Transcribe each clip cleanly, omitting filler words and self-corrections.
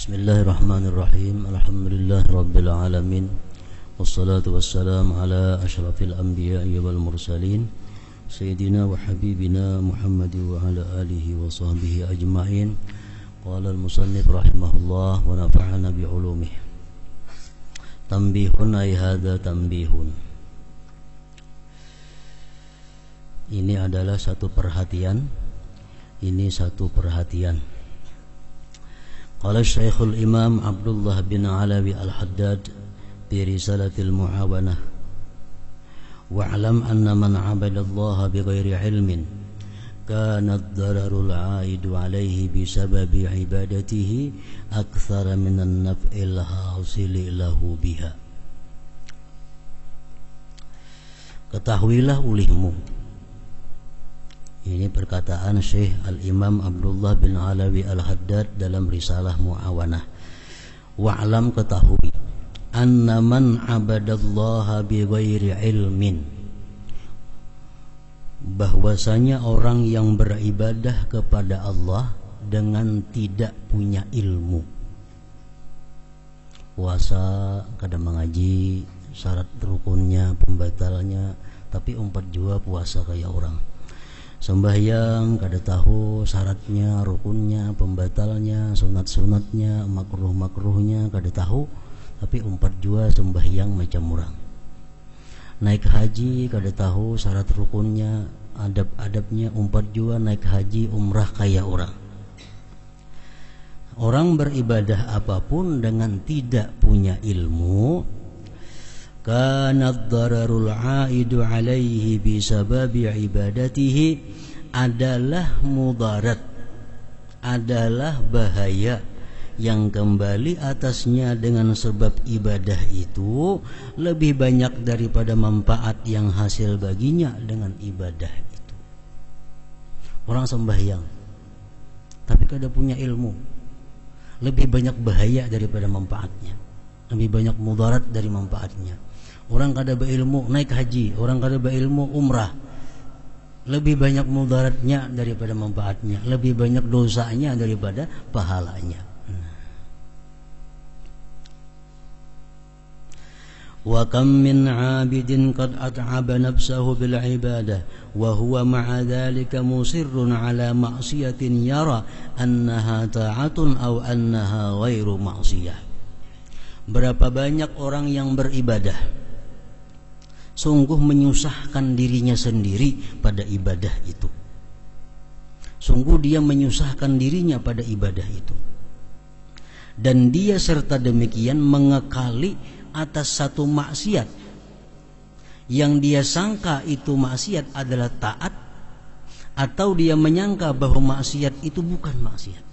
Bismillahirrahmanirrahim. Alhamdulillahirabbil alamin. Wassalatu wassalamu ala asyrafil anbiya'i wal mursalin sayyidina wa habibina Muhammad wa ala alihi wa sahbihi ajma'in. Qala al-musannif rahimahullah wa nafa'ana bi ulumihi. Tanbihun ay hadza tanbihun. Ini adalah satu perhatian. Ini satu perhatian. Qala Syekhul Imam Abdullah bin Alawi Al-Haddad fi Risalatil Muawanah wa'lam anna man 'abadallaha bighairi 'ilmin kana ad-dararul 'aidu 'alaihi bisababi 'ibadatihi aktsara minan naf'il hasili lahu biha. Ketahuilah ulihmu. Ini perkataan Syekh Al-Imam Abdullah bin Alawi Al-Haddad dalam risalah Muawanah. Wa'lam, ketahui, anna man 'abadallaha bighairi ilmin, bahwasanya orang yang beribadah kepada Allah dengan tidak punya ilmu. Puasa, kadang mengaji, syarat rukunnya, pembatalnya, tapi umpat jua puasa kayak orang. Sembahyang kada tahu syaratnya, rukunnya, pembatalnya, sunat-sunatnya, makruh-makruhnya kada tahu, tapi umpat jua sembahyang macam orang. Naik haji kada tahu syarat rukunnya, adab-adabnya, umpat jua naik haji umrah kayak orang. Orang beribadah apapun dengan tidak punya ilmu, kana ad-dararul 'aidu 'alaihi bisababi ibadatihi, adalah mudarat, adalah bahaya yang kembali atasnya dengan sebab ibadah itu lebih banyak daripada manfaat yang hasil baginya dengan ibadah itu. Orang sembahyang tapi kada punya ilmu, lebih banyak bahaya daripada manfaatnya, lebih banyak mudarat dari manfaatnya. Orang kada berilmu naik haji, orang kada berilmu umrah, lebih banyak mudaratnya daripada manfaatnya, lebih banyak dosanya daripada pahalanya. Wa kam min 'abidin qad at'aba nafsahu bil 'ibadah wa huwa ma'a dhalika musirrun 'ala ma'siyatin yara annaha ta'atun aw annaha ghairu ma'siyah. Berapa banyak orang yang beribadah sungguh menyusahkan dirinya sendiri pada ibadah itu. Sungguh dia menyusahkan dirinya pada ibadah itu. Dan dia serta demikian mengekali atas satu maksiat yang dia sangka itu maksiat adalah taat, atau dia menyangka bahwa maksiat itu bukan maksiat.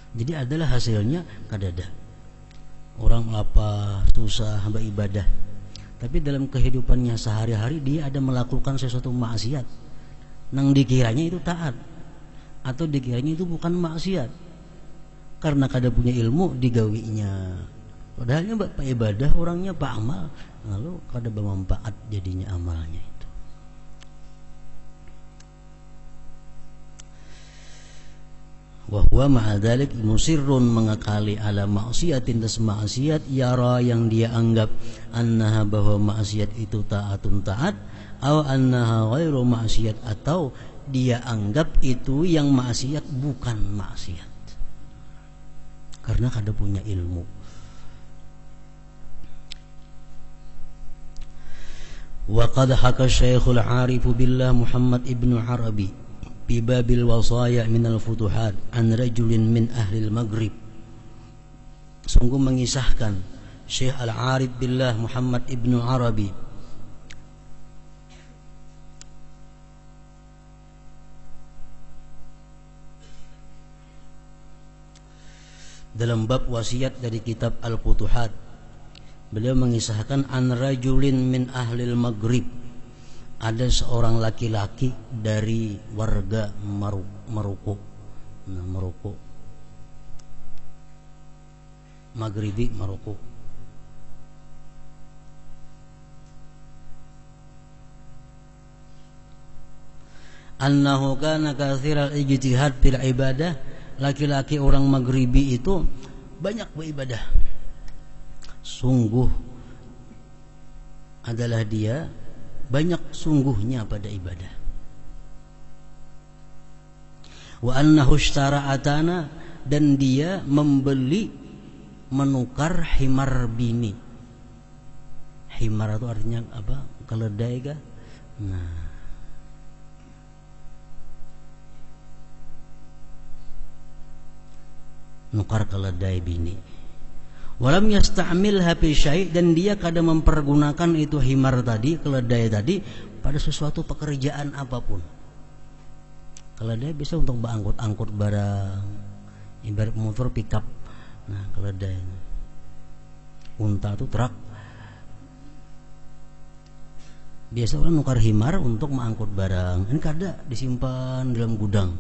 Jadi adalah hasilnya kadada. Orang lapar, susah beribadah, tapi dalam kehidupannya sehari-hari dia ada melakukan sesuatu maksiat nang dikiranya itu taat, atau dikiranya itu bukan maksiat. Karena kada punya ilmu digawinya. Padahalnya pak ibadah orangnya pak amal, lalu kada bermanfaat jadinya amalnya itu. Wa huwa ma'adzalik musirrun, mengakali ala maksiatin, das maksiat yara yang dia anggap annaha, bahwa maksiat itu taatun taat, atau annaha ghairu maksiat, atau dia anggap itu yang maksiat bukan maksiat, karena kada punya ilmu. Wa qad haka Syekhul Arif billah Muhammad ibnu Arabi fi babil wasaya minal futuhat an rajulin min ahlil maghrib. Sungguh mengisahkan Syekh Al-Arif billah Muhammad ibnu Arabi dalam bab wasiat dari kitab Al-Futuhat. Beliau mengisahkan an rajulin min ahlil maghrib, ada seorang laki-laki dari warga Maroko. Nah, Maroko, Maghribi Maroko. annahu kana katsiral ijtihad fil ibadah, laki-laki orang Maghribi itu banyak beribadah. Sungguh adalah dia banyak sungguhnya pada ibadah. Wa annahu ishtara atana, dan dia membeli menukar himar bini. Himar itu artinya apa? Keledai kah? Nah, nukar keledai bini. Walam yasta'milha fi syai', dan dia kadang mempergunakan itu himar tadi, keledai tadi, pada sesuatu pekerjaan apapun. Keledai bisa untuk angkut barang, ibarat motor pickup. Nah, keledai. Unta itu truk. Biasa orang nukar himar untuk mengangkut barang. Ini kada disimpan dalam gudang.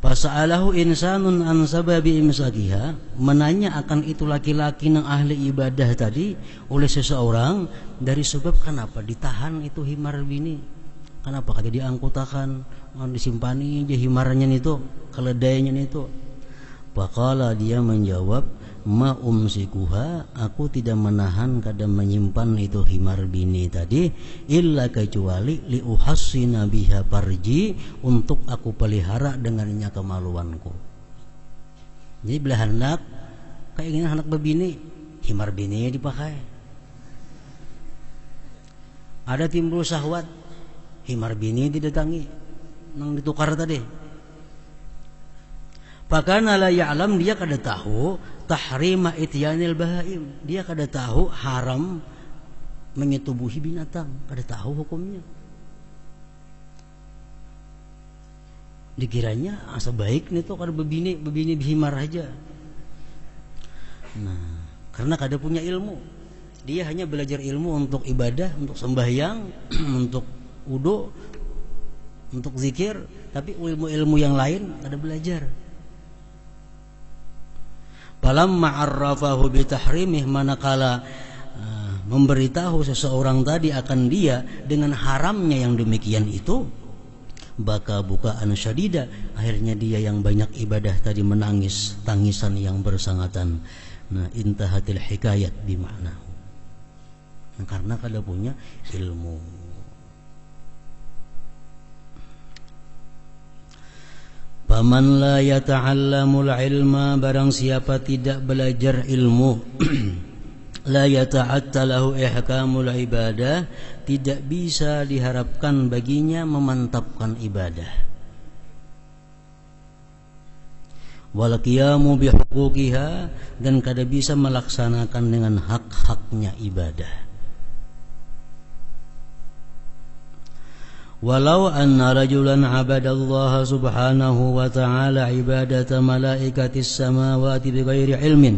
Fasa'alahu insanun an sababi imsakiha, menanya akan itu laki-laki yang ahli ibadah tadi oleh seseorang dari sebab kenapa ditahan itu himar bini, kenapa kada diangkutakan, disimpani aja himarnya itu, keledainya itu. Faqala, dia menjawab, ma umsikuha, aku tidak menahan kada menyimpan itu himar bini tadi, illa kecuali li uhassina biha farji, untuk aku pelihara dengannya kemaluanku. Jadi bila hendak kayak gini, hendak berbini, himar bini dipakai. Ada timbul syahwat, himar bini didatangi, nang ditukar tadi. Pakana la ya'lam, dia kada tahu tahrima ityanil bahaim, dia kada tahu haram menyetubuhi binatang, kada tahu hukumnya. Dikiranya asa baik nih tuh kada bebini bihimar aja. Nah, karena kada punya ilmu, dia hanya belajar ilmu untuk ibadah, untuk sembahyang, untuk wudu, untuk zikir, tapi ilmu-ilmu yang lain kada belajar. Falamma arrafahu bitahrimih, manakala memberitahu seseorang tadi akan dia dengan haramnya yang demikian itu, baka bukaan syadida, akhirnya dia yang banyak ibadah tadi menangis tangisan yang bersangatan. Nah, intahatil hikayat bima'nahu. Nah, karena kada punya ilmu. Faman la yata'allamul ilma, barang siapa tidak belajar ilmu, la yata'attalahu ihkamul ibadah, tidak bisa diharapkan baginya memantapkan ibadah. Wal qiyamu bihuquqiha, dan kada bisa melaksanakan dengan hak-haknya ibadah. Walau anna rajulan abadallaha subhanahu wa ta'ala ibadata malaikatis samawati bighairi ilmin,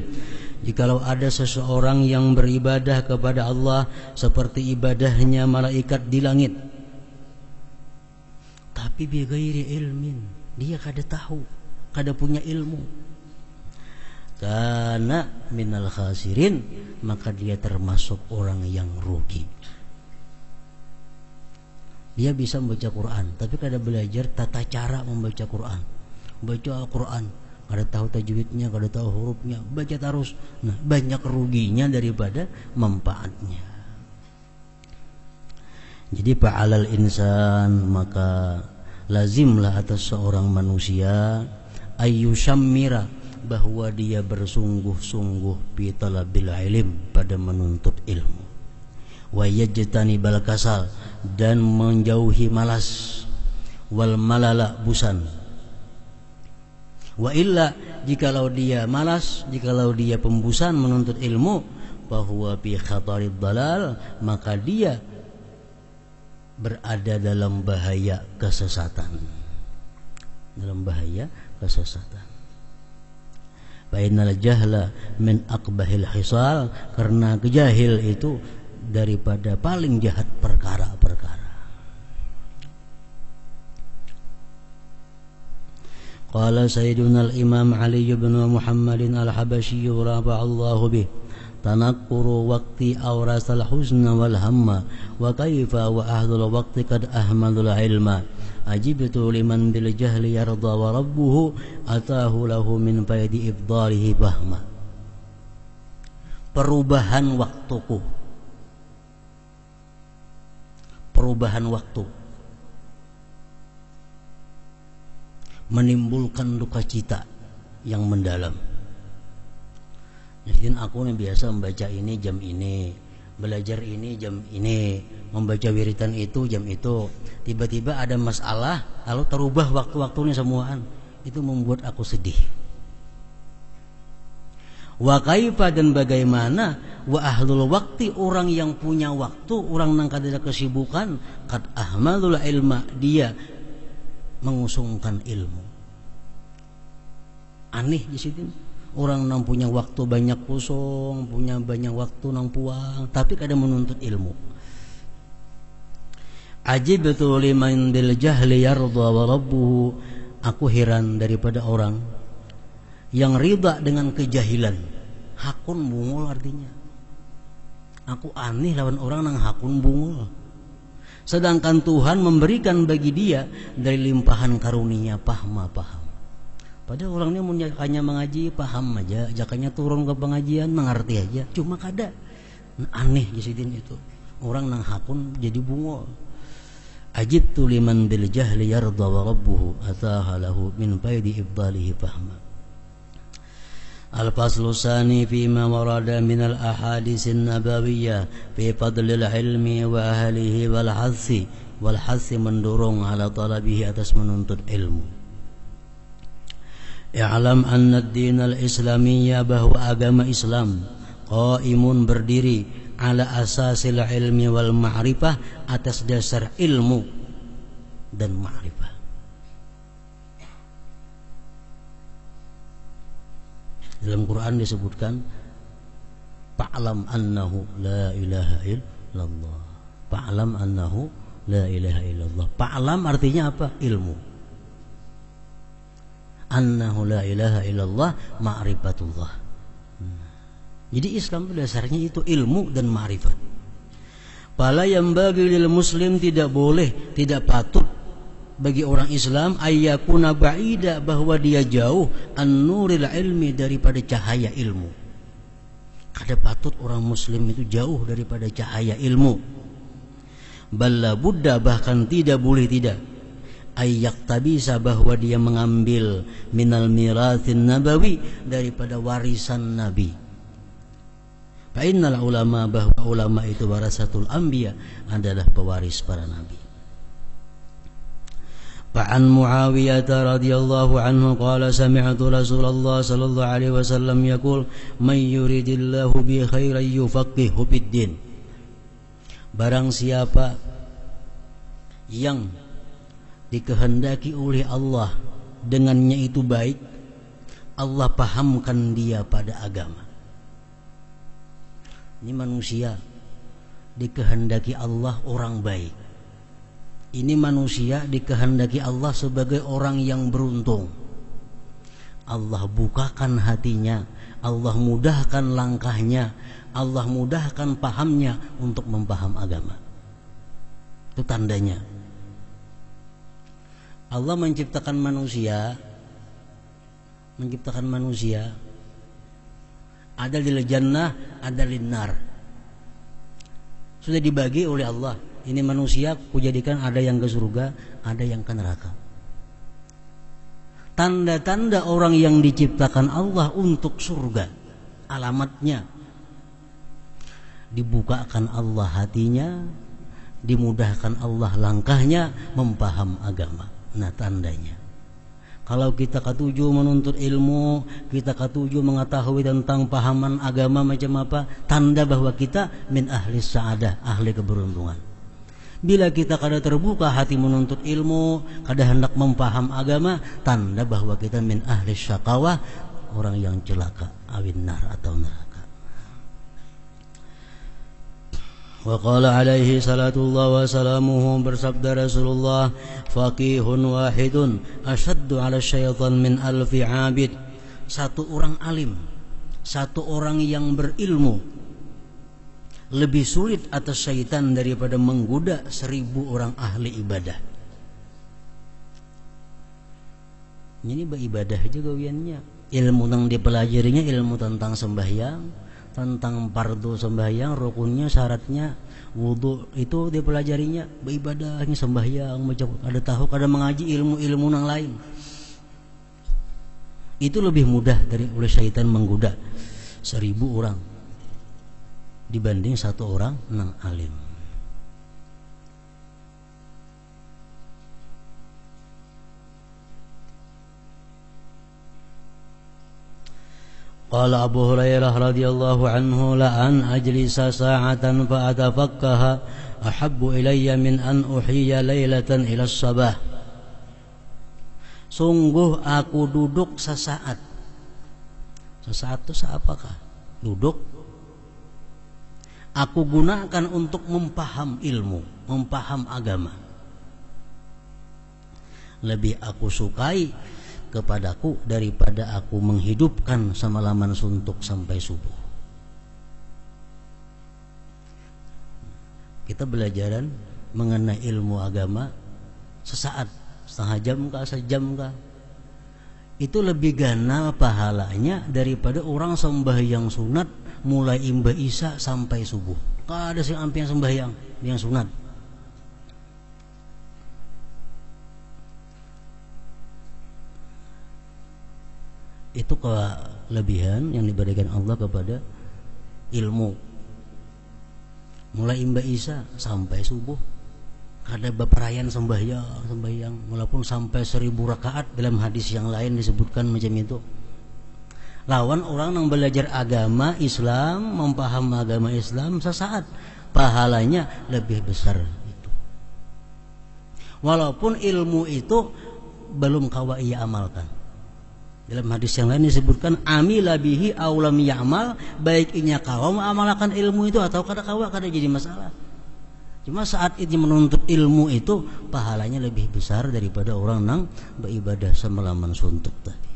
jikalau ada seseorang yang beribadah kepada Allah seperti ibadahnya malaikat di langit, tapi bighairi ilmin, dia kada tahu, kada punya ilmu, kana minal khasirin, maka dia termasuk orang yang rugi. Dia bisa membaca Quran, tapi kada belajar tata cara membaca Quran. Baca Al-Quran, kada tahu tajwidnya, kada tahu hurufnya, baca terus. Nah, banyak ruginya daripada manfaatnya. Jadi fa'alal insan, maka lazimlah atas seorang manusia ayyushammira, bahwa dia bersungguh-sungguh fi talabil ilm, pada menuntut ilmu. Wa yajtanibal kasal, dan menjauhi malas, wal malala, busan. Wa illa, jikalau dia malas, jikalau dia pembusan menuntut ilmu, bahwa fi khatarid dalal, maka dia berada dalam bahaya kesesatan. Dalam bahaya kesesatan. Fa innal jahla min aqbahil hisal, karena kejahil itu daripada paling jahat perkara-perkara. Qala Sayyiduna al-Imam Ali bin Muhammadin al-Habasyi rafa'allahu bih, tanakkuru waqti awrasal huzna wal hamma wa kaifa wa ahlul waqti kad ahmadul ilma ajibtu liman bil jahli yarda wa rabbuhu atahu lahu min faidi ifdalihi fahma. Perubahan waktuku, perubahan waktu menimbulkan duka cita yang mendalam. Jadi aku nih biasa membaca ini jam ini, belajar ini jam ini, membaca wiritan itu jam itu. Tiba-tiba ada masalah, lalu terubah waktu-waktunya semuaan. Itu membuat aku sedih. Wa kaifa, dan bagaimana, wa ahlul waqti, orang yang punya waktu, orang yang kada kesibukan, kad ahmadul ilma, dia mengusungkan ilmu. Aneh di situ. Orang yang punya waktu banyak kosong, punya banyak waktu nang puang, tapi kadang menuntut ilmu. Ajibtu liman bil jahli yarda wa rabbuhu, aku heran daripada orang yang ridha dengan kejahilan. Hakun bungul artinya. Aku aneh lawan orang yang hakun bungul. Sedangkan Tuhan memberikan bagi dia dari limpahan karunia paham. Padahal orangnya hanya mengaji, paham aja, jakanya turun ke pengajian, mengerti aja. Cuma kada aneh jisidin itu. Orang nang hakun jadi bungul. Ajibtu liman bil jahli yarda wa rabbuhu ataha lahu min faidi ifdalihi fahma. Al-faslu tsani fi ma warada min al-ahadits an-nabawiyyah fi fadlil ilmi wa ahlihi wal hassi mendorong ala talabihi, atas menuntut ilmu. I'lam anna ad-din al-islamiyya, bahwa agama Islam qaimun, berdiri, ala asasil ilmi wal ma'rifah, atas dasar ilmu dan ma'rifah. Dalam Quran disebutkan fa'lam annahu la ilaha illallah. Fa'lam annahu la ilaha illallah. Fa'lam artinya apa? Ilmu. Annahu la ilaha illallah ma'rifatullah. Jadi Islam dasarnya itu ilmu dan ma'rifat. Fala yambaghi lil muslim, tidak boleh, tidak patut bagi orang Islam ayyakuna ba'ida, bahwa dia jauh an-nuril ilmi, daripada cahaya ilmu. Kada patut orang muslim itu jauh daripada cahaya ilmu. Balla budda, bahkan tidak boleh tidak, ayyak tabisa, bahwa dia mengambil minal mirathin nabawi, daripada warisan Nabi. Fa innal ulama, bahwa ulama itu warasatul anbiya, adalah pewaris para nabi. Fa'an Muawiyah radhiyallahu anhu qala sami'tu Rasulullah sallallahu alaihi wasallam yaqul may yuridillahu bi khairan yufaqihu fid din. Barang siapa yang dikehendaki oleh Allah dengannya itu baik, Allah pahamkan dia pada agama. Ini manusia dikehendaki Allah orang baik. Ini manusia dikehendaki Allah sebagai orang yang beruntung. Allah bukakan hatinya, Allah mudahkan langkahnya, Allah mudahkan pahamnya untuk mempaham agama. Itu tandanya. Allah menciptakan manusia, ada di jannah, ada di nar. Sudah dibagi oleh Allah. Ini manusia kujadikan ada yang ke surga, ada yang ke neraka. Tanda-tanda orang yang diciptakan Allah untuk surga, alamatnya dibukakan Allah hatinya, dimudahkan Allah langkahnya mempaham agama. Nah tandanya, kalau kita ketujuh menuntut ilmu, kita ketujuh mengetahui tentang pahaman agama macam apa, tanda bahwa kita min ahli sa'adah, ahli keberuntungan. Bila kita kada terbuka hati menuntut ilmu, kada hendak mempaham agama, tanda bahwa kita min ahli syaqawah, orang yang celaka, awin nar atau neraka. Wa qala alaihi salatullah wa salamuhu, bersabda Rasulullah, faqihun wahidun asyaddu ala syaitan min alfi abid. Satu orang alim, satu orang yang berilmu lebih sulit atas syaitan daripada menggoda 1000 orang ahli ibadah. Ini beribadah juga wiannya. Ilmu yang dipelajarinya ilmu tentang sembahyang, tentang fardu sembahyang, rukunnya, syaratnya, wudu itu dipelajarinya. Beribadahnya sembahyang, ada tahu, ada mengaji ilmu-ilmu yang lain. Itu lebih mudah dari oleh syaitan menggoda 1000 orang dibanding satu orang nang alim. Qala Abu Hurairah radhiyallahu anhu la an ajlisa sa'atan fa atafakkaha ahabbu ilayya min an uhiya lailatan ila sabah. Sungguh aku duduk sesaat. Sesaat itu seapakah? Duduk. Aku gunakan untuk mempaham ilmu, mempaham agama. Lebih aku sukai kepadaku daripada aku menghidupkan semalaman suntuk sampai subuh. Kita belajaran mengenai ilmu agama sesaat, setengah jam kah, sejam kah, itu lebih gana pahalanya daripada orang sembahyang sunat mulai imba isya sampai subuh. Ada sih ampi yang sembahyang yang sunat. Itu kelebihan yang diberikan Allah kepada ilmu. Mulai imba isya sampai subuh. Ada beperayan sembahyang walaupun sampai 1000 rakaat. Dalam hadis yang lain disebutkan macam itu. Lawan orang yang belajar agama Islam, mempaham agama Islam sesaat, pahalanya lebih besar itu. Walaupun ilmu itu belum kawa ia amalkan. Dalam hadis yang lain disebutkan amila bihi aw lam ya'mal, baik inya kawa mengamalkan ilmu itu atau kada kawa, kada jadi masalah. Cuma saat ini menuntut ilmu itu pahalanya lebih besar daripada orang yang beribadah semalaman suntuk tadi.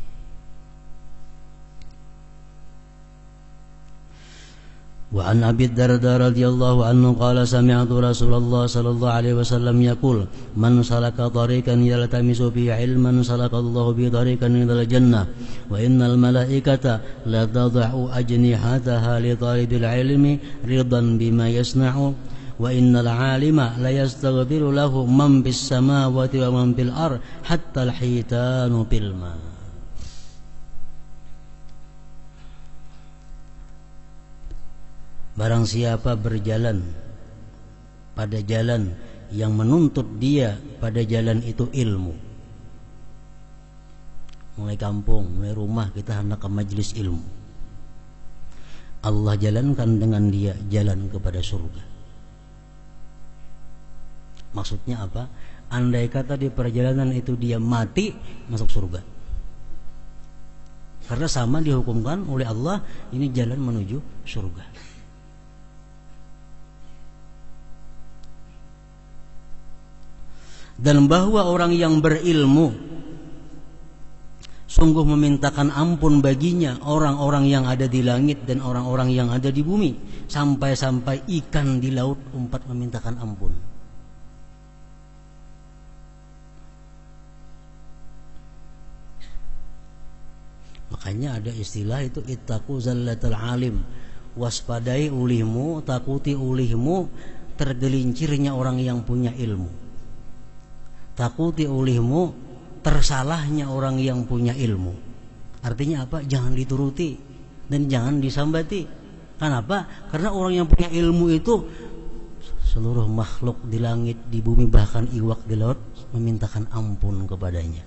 Wa an Abi Darda radhiyallahu anhu qala sami'tu Rasulullah sallallahu alaihi wasallam yaqul man salaka tariqan yaltamisu fihi ilman salakallahu bi tariqan ilal jannah wa innal malaikata la tad'u ajnihataha li talidil ilmi ridan bima yasna'u wa innal 'alima la yastaghfiru lahu man bis samawati wa man fil ard hatta al hitanu fil ma. Barang siapa berjalan pada jalan yang menuntut dia pada jalan itu ilmu. Mulai kampung, mulai rumah kita hendak ke majelis ilmu. Allah jalankan dengan dia jalan kepada surga. Maksudnya apa? Andai kata di perjalanan itu dia mati, masuk surga. Karena sama dihukumkan oleh Allah, ini jalan menuju surga. Dan bahwa orang yang berilmu sungguh memintakan ampun baginya orang-orang yang ada di langit dan orang-orang yang ada di bumi, sampai-sampai ikan di laut umpat memintakan ampun. Makanya ada istilah itu ittaqu zallatal alim, waspadai ulihmu, takuti ulihmu tergelincirnya orang yang punya ilmu. Takuti ulihmu tersalahnya orang yang punya ilmu. Artinya apa? Jangan dituruti dan jangan disambati. Kenapa? Karena orang yang punya ilmu itu seluruh makhluk di langit, di bumi, bahkan iwak di laut memintakan ampun kepadanya.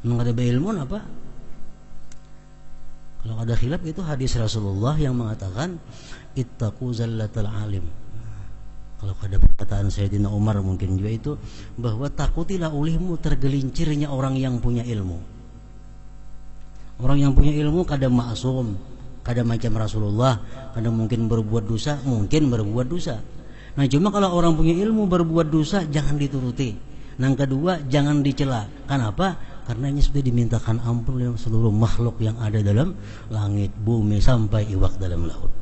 Mengenai ilmu apa? Kalau ada khilaf itu hadis Rasulullah yang mengatakan ittaqu zallatal alim. Kalau ada perkataan Sayyidina Umar mungkin juga itu, bahwa takutilah ulihmu tergelincirnya orang yang punya ilmu. Orang yang punya ilmu kadang maksum, kadang macam Rasulullah, kadang mungkin berbuat dosa, mungkin berbuat dosa. Nah cuma kalau orang punya ilmu berbuat dosa jangan dituruti. Yang kedua jangan dicela. Kenapa? Karena ini sudah dimintakan ampun oleh seluruh makhluk yang ada dalam langit, bumi, sampai iwak dalam laut.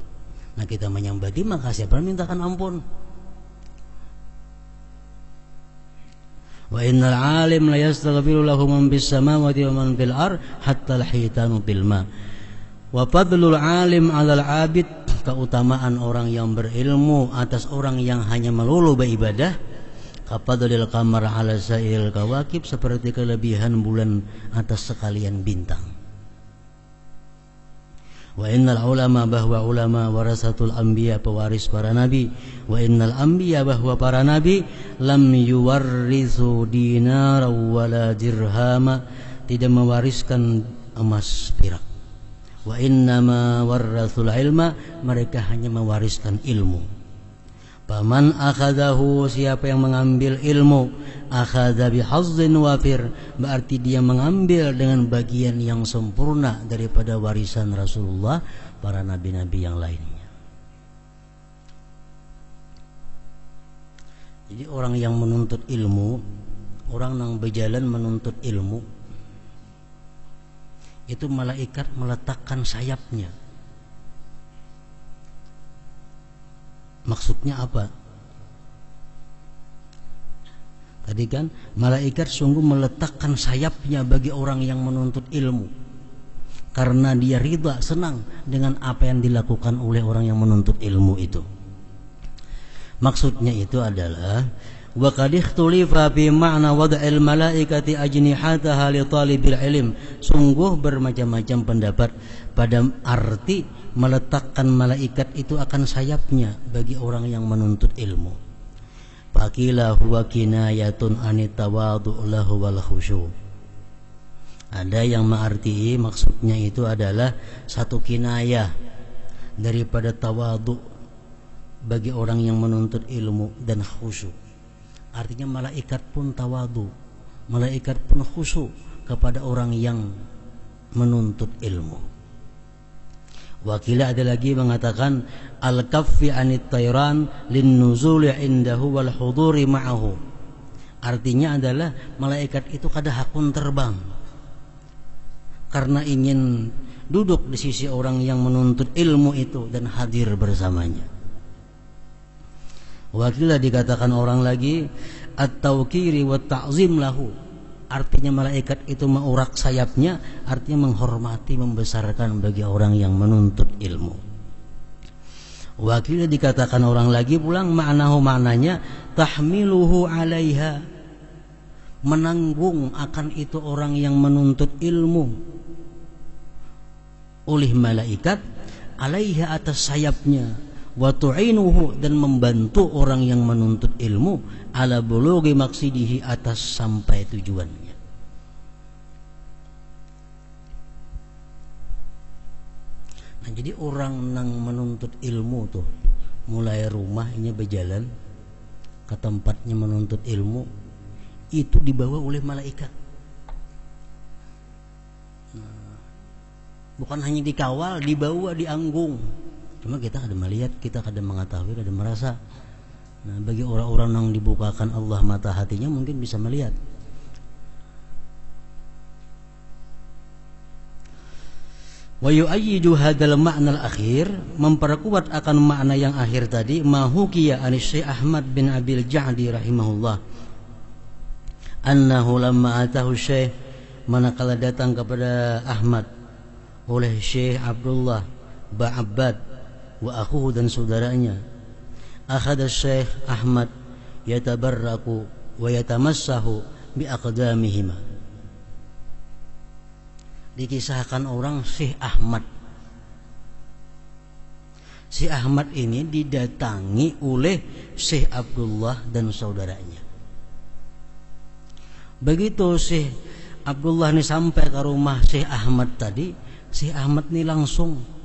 Nah kita menyembah maka siapa yang mintakan ampun? Wa innal alim la yastaghfiru lahu man bis samawati wa man fil ard hatta al-hitanu bil ma. Wa fadlul alim 'alal 'abid, keutamaan orang yang berilmu atas orang yang hanya melulu beribadah. Kafadlil qamar 'ala sa'il kawakib, seperti kelebihan bulan atas sekalian bintang. Wa innal ulama, bahwa ulama warasatul anbiya, pewaris para nabi. Wa innal anbiya, bahwa para nabi lam yuwarrisu dinar wala dirhama, tidak mewariskan emas perak. Wa innama warrasul ilma, mereka hanya mewariskan ilmu. Paman akhadahu, siapa yang mengambil ilmu, akhadha bihazzin wafir, berarti dia mengambil dengan bagian yang sempurna daripada warisan Rasulullah, para nabi-nabi yang lainnya. Jadi orang yang menuntut ilmu, orang yang berjalan menuntut ilmu, itu malaikat meletakkan sayapnya. Maksudnya apa? Tadi kan malaikat sungguh meletakkan sayapnya bagi orang yang menuntut ilmu, karena dia ridha, senang dengan apa yang dilakukan oleh orang yang menuntut ilmu itu. Maksudnya itu adalah wa qad ikhtulifa fi ma'na wad'il malaikati ajnihataha li talibil ilm. Sungguh bermacam-macam pendapat pada arti meletakkan malaikat itu akan sayapnya bagi orang yang menuntut ilmu. Faqila huwa kinayatun anit tawadhu lahu wal khusyu. Ada yang mengarti maksudnya itu adalah satu kinayah daripada tawadhu bagi orang yang menuntut ilmu dan khusyuk. Artinya malaikat pun tawadhu, malaikat pun khusyuk kepada orang yang menuntut ilmu. Wakila ada lagi mengatakan al-kaffi anit tayran lin nuzuli indahu wal huduri ma'ahu. Artinya adalah malaikat itu kada hakun terbang karena ingin duduk di sisi orang yang menuntut ilmu itu dan hadir bersamanya. Wakila dikatakan orang lagi at-tawqiri wa ta'zim lahu. Artinya malaikat itu mengurak sayapnya, artinya menghormati, membesarkan bagi orang yang menuntut ilmu. Wakil dikatakan orang lagi pulang maknanya tahmiluhu alaiha, menanggung akan itu orang yang menuntut ilmu oleh malaikat, alaiha atas sayapnya, wa tu'inuhu dan membantu orang yang menuntut ilmu ala bulughi maqsidihi atas sampai tujuannya. Nah, jadi orang yang menuntut ilmu tuh mulai rumahnya berjalan ke tempatnya menuntut ilmu itu dibawa oleh malaikat. Nah, bukan hanya dikawal, dibawa, dianggung. Cuma kita kada melihat, kita kada mengetahui, kada merasa. Nah, bagi orang-orang yang dibukakan Allah mata hatinya mungkin bisa melihat. Wa yu'ayyidu hadzal ma'na al-akhir, memperkuat akan makna yang akhir tadi, ma hukiya an Syekh Ahmad bin Abil Ja'di rahimahullah annahu lamma atahu Syekh, manakala datang kepada Ahmad oleh Syekh Abdullah Ba'abbad wa akhuhu dan saudaranya, akhadha Syekh Ahmad yatabarraku wa yatamassahu bi aqdamihima. Dikisahkan orang Syekh Ahmad. Syekh Ahmad ini didatangi oleh Syekh Abdullah dan saudaranya. Begitu Syekh Abdullah ini sampai ke rumah Syekh Ahmad tadi, Syekh Ahmad ini langsung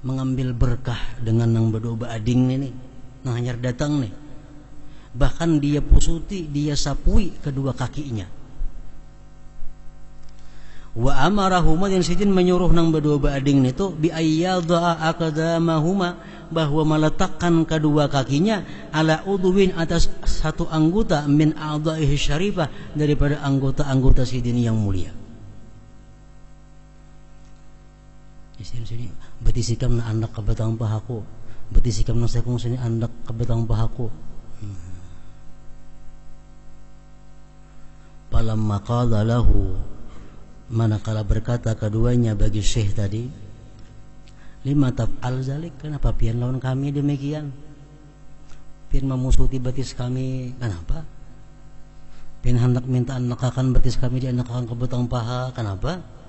mengambil berkah dengan nang berdoa ading ini, nang hanyar datang nih. Bahkan dia pusuti, dia sapui kedua kakinya. Wa amarahuma dan sidin menyuruh nang berdua bading itu bi ayyadha aqdamahuma, bahwa meletakkan kedua kakinya ala udwin atas satu anggota min a'dha'ihi syarifah daripada anggota-anggota sidin yang mulia. Di sini beti sikam na andak ka batang pahaku, beti sikam na sekong sini andak ka batang pahaku. Falamma qala lahu, manakala berkata keduanya bagi syekh tadi, lima taf'al zalik, kenapa pian lawan kami demikian? Pian memusuhi batis kami, kenapa? Pian hendak minta anakakan batis kami di anakakan ke batang paha, kenapa?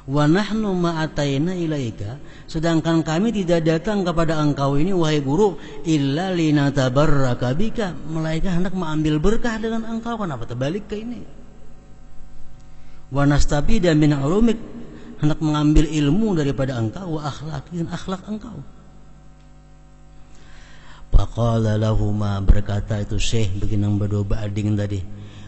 Wa nahnu ma'ataina ilaika, sedangkan kami tidak datang kepada engkau ini wahai guru illa linatabarraka bika, melainkan hendak mengambil berkah dengan engkau, kenapa terbalik ke ini? Wa nastabida min ulumik, hendak mengambil ilmu daripada engkau, wa akhlaq, dan akhlak engkau. Faqala lahuma, berkata itu syekh beginang berdua ading tadi,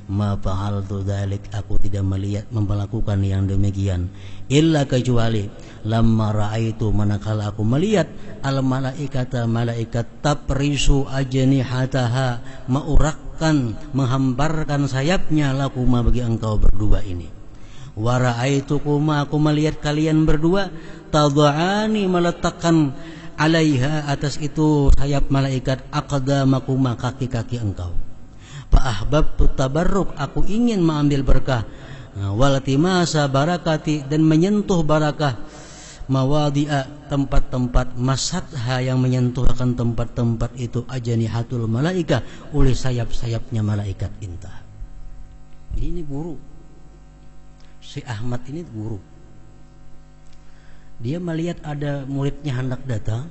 ma fa'altu dzalik, aku tidak melakukan yang demikian, illa kecuali lamma ra'aitu, manakala aku melihat al malaikata, malaikat taprisu ajnihataha, maurakkan, menghamparkan sayapnya, lakuma bagi engkau berdua ini. Wa ra'aitukuma, aku melihat kalian berdua tad'ani, meletakkan alaiha, atas itu sayap malaikat, aqdamakuma, kaki-kaki engkau. Fa ahbabtu tabarruk, aku ingin mengambil berkah, waltimasa barakati, dan menyentuh barakah, mawadi'a, tempat-tempat, masatha, yang menyentuh akan tempat-tempat itu, ajanihatul malaika, oleh sayap-sayapnya malaikat intah. Ini guru si Ahmad, ini guru. Dia melihat ada muridnya hendak datang,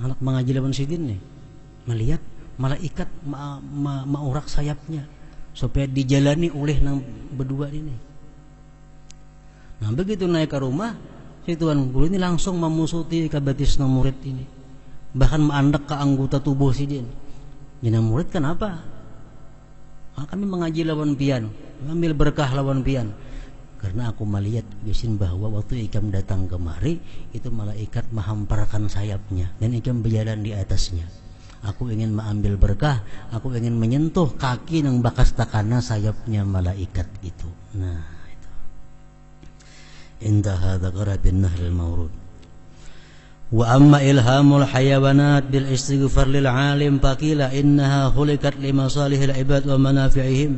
hendak mengaji lawan sidin nih, melihat malaikat maurak sayapnya supaya dijalani oleh nang berdua ini. Nah begitu naik ke rumah, si tuan guru ini langsung memusuti kabatis nang murid ini, bahkan menandak ke anggota tubuh sidin. Jadi murid kenapa? Kami mengaji lawan pian, mengambil berkah lawan pian. Karena aku melihat bisin bahwa waktu ikam datang kemari itu malaikat menghamparkan sayapnya dan ikam berjalan di atasnya. Aku ingin mengambil berkah, aku ingin menyentuh kaki yang bakas takana sayapnya malaikat itu. Nah itu. Intaha dzakara bin nahl al-mawrud. Wa amma ilhamul hayawanat bil istighfar lil alim faqila innaha khuliqat li masalihil ibad wa manafi'ihim,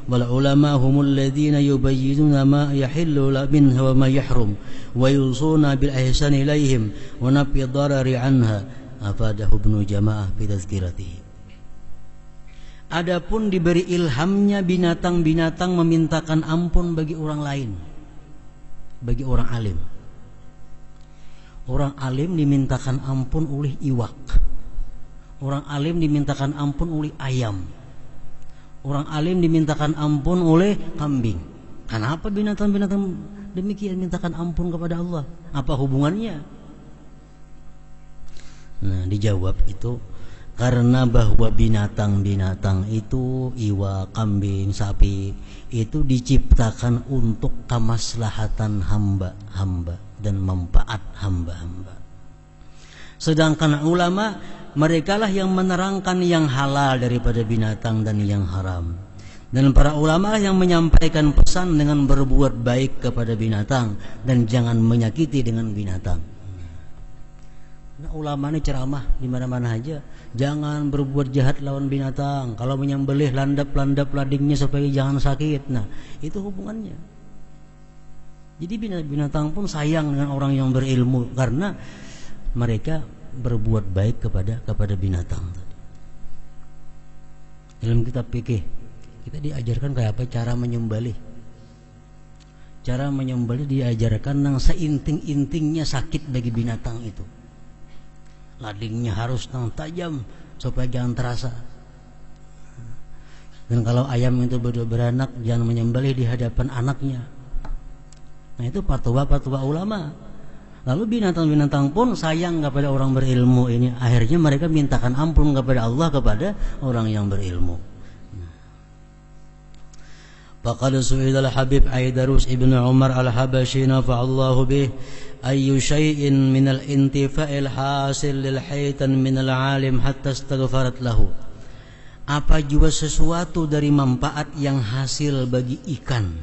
wal ulama humul ladzina yubayyinuna ma yahillu minha wa ma yahrum wa yusuna bil ihsan ilaihim wa nafi darari anha, afadahu Ibnu Jamaah fi tazkiratihi. Adapun diberi ilhamnya binatang-binatang memintakan ampun bagi orang lain, bagi orang alim. Orang alim dimintakan ampun oleh iwak, orang alim dimintakan ampun oleh ayam, orang alim dimintakan ampun oleh kambing. Kenapa binatang-binatang demikian mintakan ampun kepada Allah? Apa hubungannya? Nah dijawab itu karena bahwa binatang-binatang itu, iwak, kambing, sapi, itu diciptakan untuk kemaslahatan hamba-hamba dan manfaat hamba-hamba. Sedangkan ulama, merekalah yang menerangkan yang halal daripada binatang dan yang haram. Dan para ulama yang menyampaikan pesan dengan berbuat baik kepada binatang dan jangan menyakiti dengan binatang. Nah, ulama ini ceramah di mana-mana aja, jangan berbuat jahat lawan binatang. Kalau menyembelih landap-landap ladingnya supaya jangan sakit. Nah, itu hubungannya. Jadi binatang pun sayang dengan orang yang berilmu karena mereka berbuat baik kepada binatang. Dalam kitab fikih kita diajarkan kayak apa cara menyembelih. Cara menyembelih diajarkan yang seinting-intingnya sakit bagi binatang itu. Ladingnya harus tajam supaya jangan terasa. Dan kalau ayam itu beranak, jangan menyembelih di hadapan anaknya. Nah itu fatwa ulama. Lalu binatang-binatang pun sayang kepada orang berilmu ini. Akhirnya mereka mintakan ampun kepada Allah kepada orang yang berilmu. Faqad su'ila al-Habib Aidarus ibn Umar al-Habashi nafa'allahu bih ayyu syai'in minal intifa'il hasil lil haitan minal alim hatta astaghfarat lahu. Apa juga sesuatu dari manfaat yang hasil bagi ikan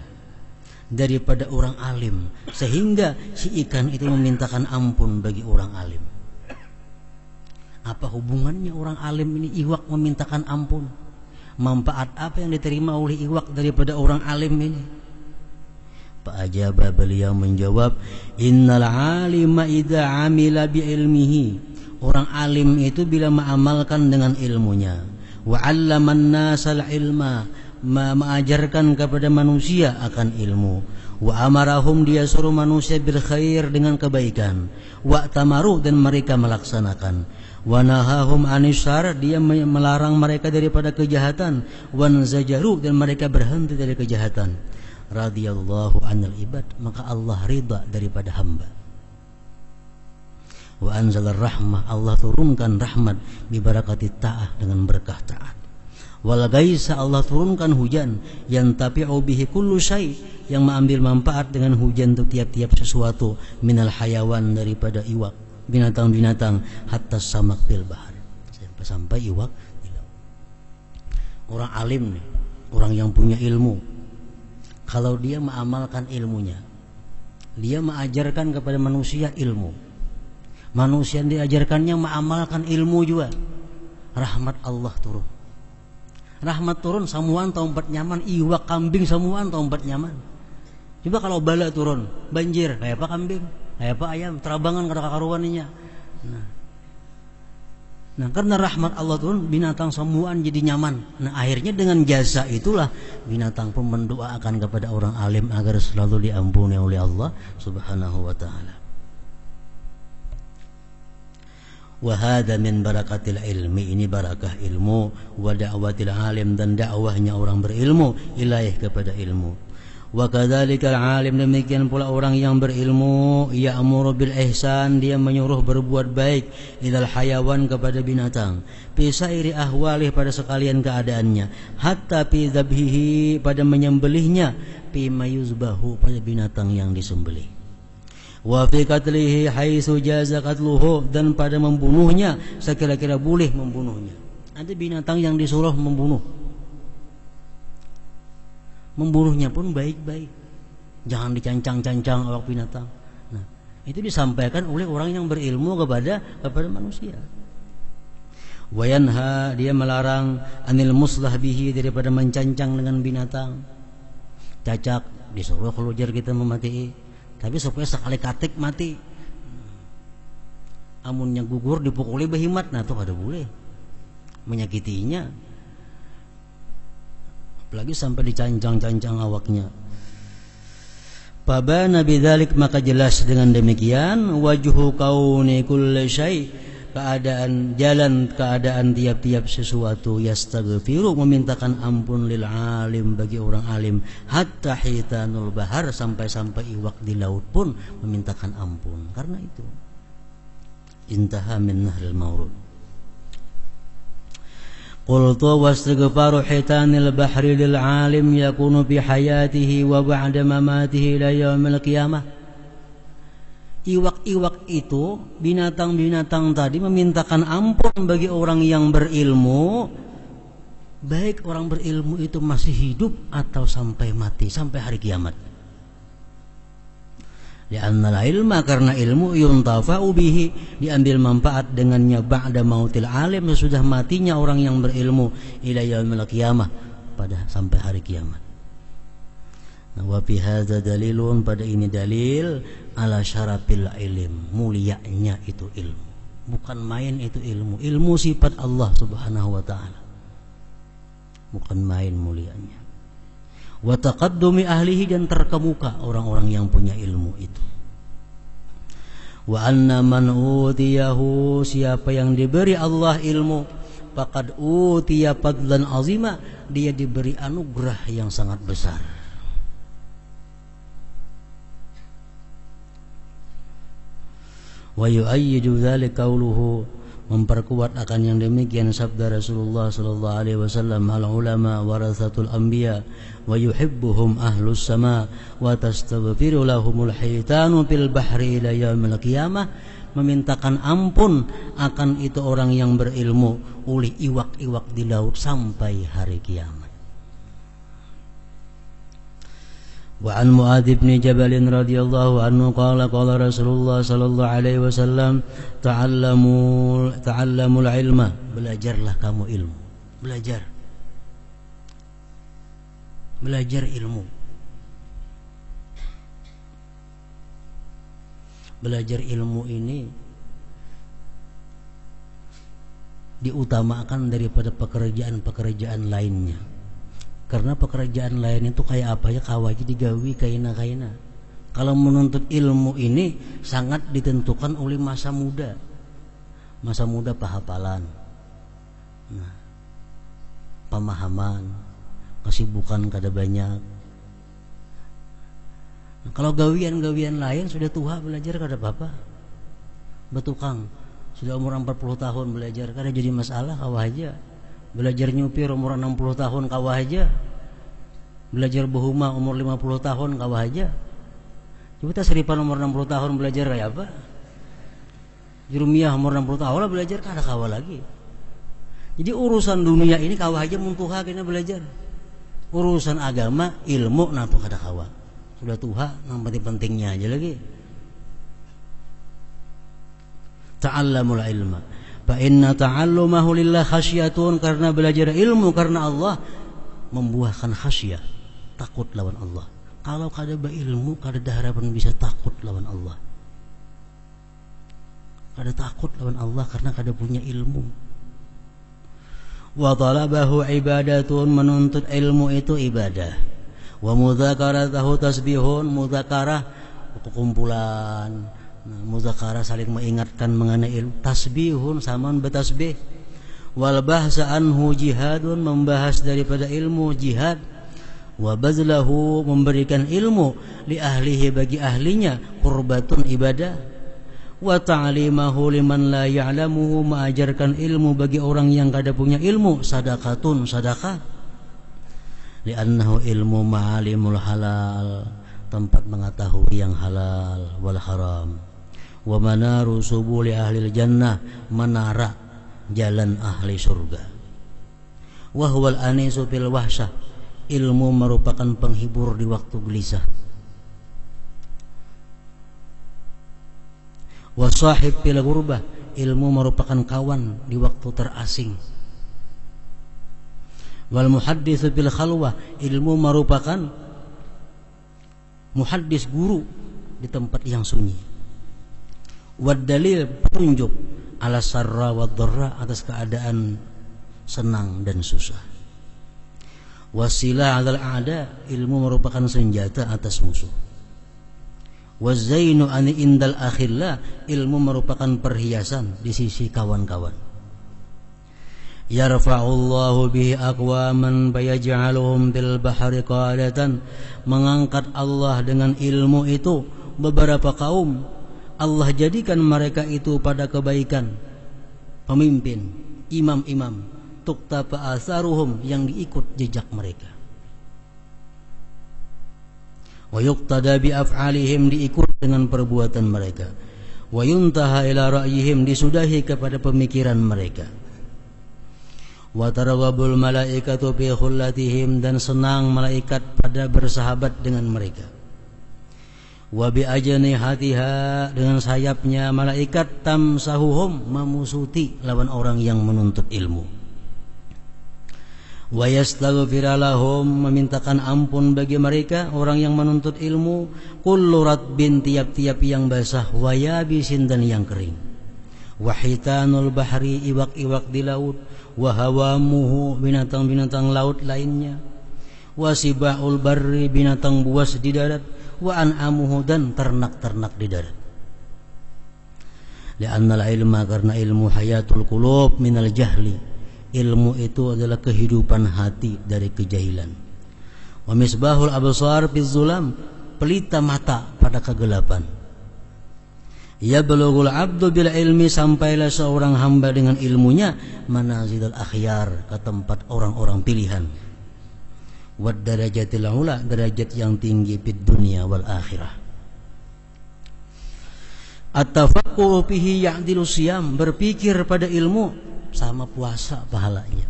daripada orang alim sehingga si ikan itu memintakan ampun bagi orang alim. Apa hubungannya orang alim ini iwak memintakan ampun? Manfaat apa yang diterima oleh iwak daripada orang alim ini? Pak Ajaba, beliau menjawab, innal alima idza amila bi ilmihi. Orang alim itu bila mengamalkan dengan ilmunya. Wa 'allaman nasal ilma, mengajarkan kepada manusia akan ilmu. Wa amarahum, dia suruh manusia bil khair dengan kebaikan. Wa tamaru, dan mereka melaksanakan. Wa nahahum anisar, dia melarang mereka daripada kejahatan. Wa zajaru, dan mereka berhenti dari kejahatan. Radhiyallahu anil ibad, maka Allah ridha daripada hamba. Wa anzalar rahmah, Allah turunkan rahmat bi barakati ta'ah, dengan berkah taat. Wal gaisa, Allah turunkan hujan yang tapi'u bihi kullu syai', yang mengambil manfaat dengan hujan untuk tiap-tiap sesuatu, minal hayawan, daripada iwak, binatang-binatang, hatta samak fil bahar, sampai iwak di laut. Orang alim nih, orang yang punya ilmu, kalau dia mengamalkan ilmunya, dia mengajarkan kepada manusia ilmu, manusia yang diajarkannya mengamalkan ilmu juga, rahmat Allah turun. Rahmat turun, samuan tempat nyaman, iwak kambing samuan tempat nyaman. Coba kalau bala turun, banjir, kayak apa kambing, kayak apa ayam, terabangan kada karuaninya. Nah, karena rahmat Allah turun, binatang semuaan jadi nyaman. Nah, akhirnya dengan jasa itulah binatang pun mendoakan kepada orang alim agar selalu diampuni oleh Allah Subhanahu wa taala. Wa hadza min barakatil ilmi, ini barakah ilmu, wa da'watil alim, dan dakwahnya orang berilmu ilaih kepada ilmu. Wa kadzalikal alim, demikian pula orang yang berilmu, ya'muru bil ihsan, dia menyuruh berbuat baik, ilal hayawan, kepada binatang, fi sairi ahwalih, pada sekalian keadaannya, hatta fi dzabhihi, pada menyembelihnya, fi mayuzbahu, pada binatang yang disembelih, wa fi qatlihi haitsu jaza qatluhu, dan pada membunuhnya sekira-kira boleh membunuhnya. Ada binatang yang disuruh membunuhnya pun baik-baik, jangan dicancang-cancang awak binatang. Nah, itu disampaikan oleh orang yang berilmu kepada manusia. Wayanha, dia melarang, anil muslah bihi, daripada mencancang dengan binatang. Cacak disuruh keluar kita memati, tapi supaya sekali katik mati. Amunnya gugur dipukuli behimat, nah itu kada boleh, menyakitinya. Apalagi sampai dicancang-cancang awaknya. Fabana bidzalik, maka jelas dengan demikian, wajhu kauni kulli syai', keadaan tiap-tiap sesuatu, yastaghfiru, memintakan ampun, lil alim, bagi orang alim, hatta hitanul bahar, sampai-sampai iwak di laut pun memintakan ampun. Karena itu intaha min nahril mawrud. Qultu wastighfaru hitanil bahri lil alim yakunu fi hayatihi wa ba'da mamatihi ila yaumil qiyamah. Iwak-iwak itu, binatang-binatang tadi, memintakan ampun bagi orang yang berilmu, baik orang berilmu itu masih hidup atau sampai mati, sampai hari kiamat. Li'annal ilma, karena ilmu, yuntafa'u bihi, diambil manfaat dengannya, ba'da mautil alim, sesudah matinya orang yang berilmu, ila yaumil qiyamah, pada sampai hari kiamat. Nah, wa fi hadza dalilun, pada ini dalil ala syarafil ilm, mulianya itu ilmu. Bukan main itu ilmu. Ilmu sifat Allah Subhanahu wa taala. Bukan main mulianya. Wa taqaddumi ahlihi, dan terkemuka orang-orang yang punya ilmu itu. Wa anna man utiyahu, siapa yang diberi Allah ilmu, faqad utiya fadlan azima, dia diberi anugerah yang sangat besar. Wa yu'ayyidu dzalika qauluhu, memperkuat akan yang demikian sabda Rasulullah sallallahu alaihi wasallam, al ulama warathatul anbiya wa yuhibbuhum ahlus sama wa tastaghfiru lahumul hitanu fil bahri ila yaumil qiyamah. Memintakan ampun akan itu orang yang berilmu oleh iwak-iwak di laut sampai hari kiamat. Wa an Muadz bin Jabal radhiyallahu anhu qala qala Rasulullah sallallahu alaihi wasallam, ta'allamul ilma, belajarlah kamu ilmu. Belajar ilmu. Belajar ilmu ini diutamakan daripada pekerjaan-pekerjaan lainnya. Karena pekerjaan lain itu kayak apa ya, kawaji digawi kaina-kaina. Kalau menuntut ilmu ini sangat ditentukan oleh masa muda. Masa muda pahapalan, pemahaman, kesibukan kada banyak. Kalau gawian-gawian lain sudah tua belajar kada apa-apa. Betukang sudah umur 40 tahun belajar kada jadi masalah, kawah aja. Belajar nyupir umur 60 tahun kawah aja. Belajar behuma umur 50 tahun kawah aja. Coba kita seripan umur 60 tahun belajar kayak apa? Jurumiyah umur 60 tahun lah belajar kada kawah lagi. Jadi urusan dunia ini kawah aja muntuha kena belajar. Urusan agama ilmu natu kada kawah. Sudah tuha yang pentingnya aja lagi. Ta'allamul ilma fa inna ta'allumahu lillah khasyatun, karena belajar ilmu karena Allah membuahkan khasyah, takut lawan Allah. Kalau kada berilmu kada ada harapan bisa takut lawan Allah. Kada takut lawan Allah karena kada punya ilmu. Wa talabahu ibadatun, menuntut ilmu itu ibadah. Wa mudzakaratahu tasbihun, mudzakarah kumpulan. Mudzakarah saling mengingatkan mengenai ilmu. Tasbihun samaan bertasbih. Wal bahsa anhu jihadun, membahas daripada ilmu jihad. Wa bazlahu, memberikan ilmu li ahlihi, bagi ahlinya, qurbatun ibadah. Wa ta'limahu liman la ya'lamuhu, mengajarkan ilmu bagi orang yang kada punya ilmu, sadaqatun, sedekah. Li'annahu ilmu ma'alimul halal, tempat mengetahui yang halal wal haram. Wa manaru subuli ahlil jannah, menara jalan ahli surga. Wa huwal anisu fil wahsyah, ilmu merupakan penghibur di waktu gelisah. Wa sahib fil ghurbah, ilmu merupakan kawan di waktu terasing. Wal muhadditsu bil khalwah, ilmu merupakan muhaddis, guru di tempat yang sunyi. Wad dalil, petunjuk ala sarra wad dharra, atas keadaan senang dan susah. Wasilah alal a'da, ilmu merupakan senjata atas musuh. Wazainu ani indal akhillah, ilmu merupakan perhiasan di sisi kawan-kawan. Yarfa'ullahu bihi aqwaman bayaj'aluhum bil bahri qadatan, mengangkat Allah dengan ilmu itu beberapa kaum, Allah jadikan mereka itu pada kebaikan, pemimpin, imam-imam, tuqtafa asaruhum, yang diikut jejak mereka. Wa yuqtada bi af'alihim, diikut dengan perbuatan mereka. Wa yuntaha ila ra'yihim, disudahi kepada pemikiran mereka. Wa taraghabul malaikatu fi khullatihim, dan senang malaikat pada bersahabat dengan mereka. Wa bi ajnihatiha, dengan sayapnya malaikat, tamsahuhum, memusuti lawan orang yang menuntut ilmu. Wa yastaghfira lahum, memintakan ampun bagi mereka orang yang menuntut ilmu. Kullu ratbin, tiap-tiap yang basah, wa yabisin, dan yang kering. Wa hitanul bahri, iwak-iwak di laut. Wa hawamuhu, binatang-binatang laut lainnya. Wa sibaul barri, binatang buas di darat. Wa an'amuhu, dan ternak-ternak di darat. Li'annal ilma, karena ilmu hayatul qulub minal jahli, ilmu itu adalah kehidupan hati dari kejahilan. Wa misbahul absar fiz zulam, pelita mata pada kegelapan. Yablughul 'abdu bil ilmi, sampailah seorang hamba dengan ilmunya manazilul akhyar, ke tempat orang-orang pilihan. Wad darajatil ula, derajat yang tinggi fid dunya wal akhirah. At-tafaqquhu fihi ya'dilu siyam, berpikir pada ilmu sama puasa pahalanya.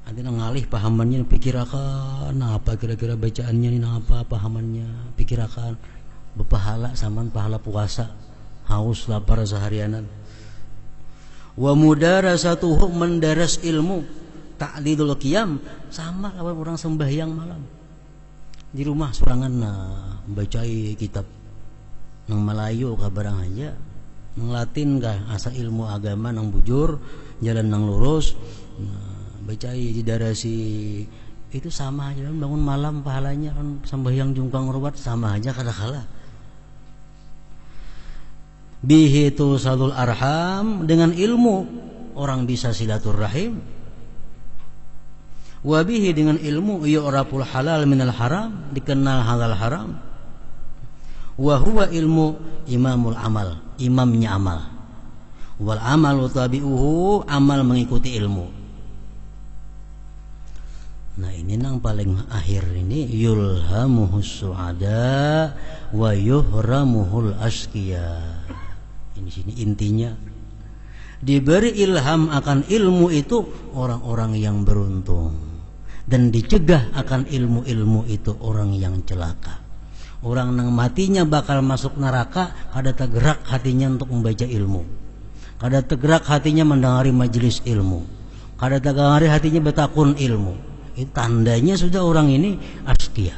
Nanti ngalih pahamannya, pikirakan apa kira-kira bacaannya ini, apa pahamannya, pikirakan berpahala sama pahala puasa, haus lapar seharianan. Wa mudarasatuhu, mendaras ilmu, ta'didul qiyam, sama lawan orang sembahyang malam di rumah sorangan membacai kitab nang Melayu ka barang aja, nang Latin kah asa ilmu agama nang bujur jalan nang lurus, bacai didarasi itu sama aja, bangun malam pahalanya kan sembahyang jungkang ruwat sama aja kadakala. Bihi tusalul arham, dengan ilmu orang bisa silaturahim. Wabihi, dengan ilmu yu'raful halal minal haram, dikenal halal haram. Wa huwa ilmu imamul amal, imamnya amal. Wal amalu tabi'uhu, amal mengikuti ilmu. Nah ini yang paling akhir ini, yulhamuhus su'ada wa yuhramuhul asqiya. Ini sini intinya, diberi ilham akan ilmu itu orang-orang yang beruntung, dan dicegah akan ilmu-ilmu itu orang yang celaka. Orang yang matinya bakal masuk neraka, kada tergerak hatinya untuk membaca ilmu, kada tergerak hatinya mendengari majelis ilmu, kada tergerak hatinya bertakun ilmu. Itu tandanya sudah orang ini askia.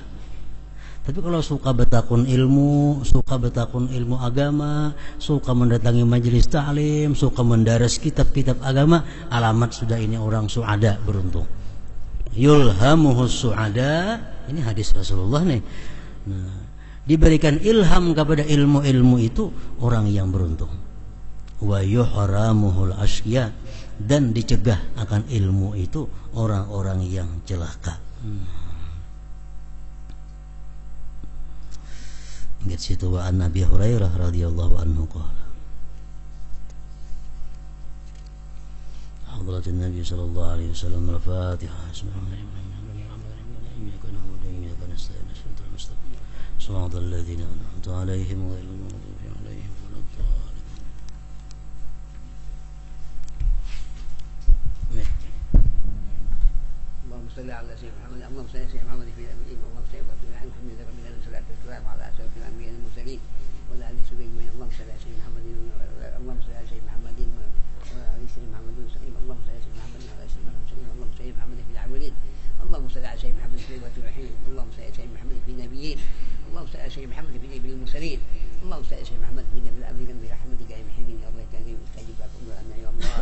Tapi kalau suka bertakun ilmu agama, suka mendatangi majelis ta'lim, suka mendaras kitab-kitab agama, alamat sudah ini orang suada, beruntung. Yulhamuhus suada, ini hadis Rasulullah nih. Nah, diberikan ilham kepada ilmu-ilmu itu orang yang beruntung. Wa yuhramuhul asqiya, dan dicegah akan ilmu itu orang-orang yang celaka. Ingat situ, wa an Nabi Hurairah radhiyallahu anhu qala hadratun Nabi sallallahu alaihi wasallam al-Fatihah. صراط الذين أنعمت عليهم غير المغضوب عليهم ولا الضالين. اللهم صل على سيدنا محمد، اللهم صل على سيدنا محمد في الأمين، اللهم صل وسلم على محمد رب العالمين، والصلاة والسلام على أشرف الأنبياء والمرسلين وعلى آله وصحبه أجمعين. اللهم صل على سيدنا محمد، اللهم صل على سيدنا محمد وعلى آل سيدنا محمد وسلم، اللهم صل على سيدنا محمد وعلى آل سيدنا محمد وسلم، اللهم صل على محمد في الأولين، اللهم صل على سيدنا محمد في الرحيم، اللهم صل على سيدنا محمد في النبيين، اللهم صل على سيدنا محمد في نبي المرسلين، اللهم صل على سيدنا محمد في نبي الأمرين برحمتك يا محمد يا الله الكريم استجب لكم وأن يا الله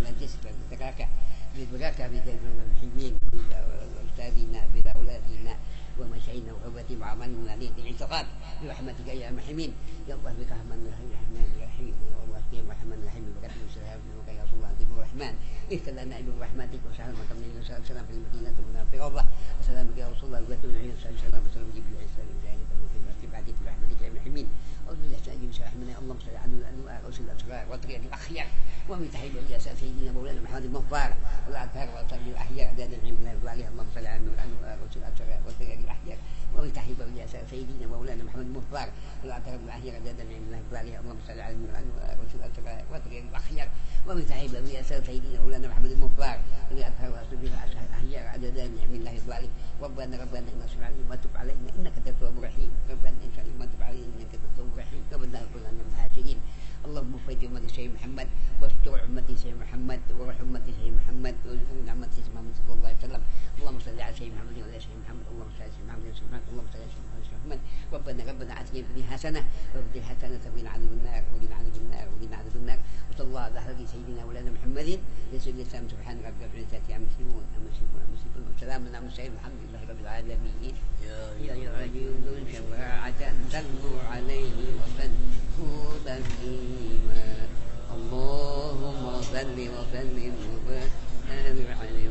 من الجسد والتكاكع بالبركة بدين المحبين وأستاذنا بأولادنا ومشايخنا وأخواتي وعملنا عليه الاعتقاد برحمتك يا محمين يا الله بك رحمن الرحمن الرحيم يا الله كريم الرحمن الرحيم ببركة السلام وكي رسول الله عبد الرحمن اهتدى لنا برحمتك وسلام وتمنى السلام في المدينة المنافقة الله وسلامك يا رسول الله وقدم العلم السلام وسلام جيب العسلام وزاهدة وفي الارتفاعات برحمتك يا محمين أعوذ بالله سأجيب سرحمنا اللهم صل على الأنوار وسل الأسرار وطريق الأخيار ومن تحيب الجاسة سيدنا مولانا محمد المغفار والأطهار وأطهار الأحياء دادا العلم الله عليه اللهم صل على الأنوار وسل الأسرار وطريق الأحيار ومن تحيب الجاسة سيدنا مولانا محمد المغفار والأطهار الأحياء دادا العلم الله عليه اللهم صل على الأنوار وسل الأسرار وطريق الأخيار ومن تحيب الجاسة سيدنا مولانا محمد المغفار والأطهار الأحياء دادا العلم الله عليه ربنا إننا سمعنا ما تب علينا إنك التواب الرحيم ربنا إن شاء الله ما تب علينا إنك التواب الرحيم ربنا كلنا المهاجرين اللهم اغفر أمتي سيدنا محمد واستر أمتي سيدنا محمد وارحم أمتي سيدنا محمد وارحم أمتي سيدنا محمد صلى الله عليه وسلم اللهم صل على سيدنا محمد وعلى سيدنا محمد اللهم صل على سيدنا محمد وعلى سيدنا محمد اللهم صل على سيدنا محمد ربنا آتنا في الدنيا حسنة وفي الحسنة وقنا عذاب النار وقنا عذاب النار وقنا عذاب النار وصلى الله على حضرة سيدنا مولانا محمد يسر الإسلام سبحان ربك رب العزة عما يصفون وسلام على المرسلين والحمد لله رب العالمين يا رجل شفاعة صلوا عليه وسلموا تسليما اللهم صل وسلم وبارك عليه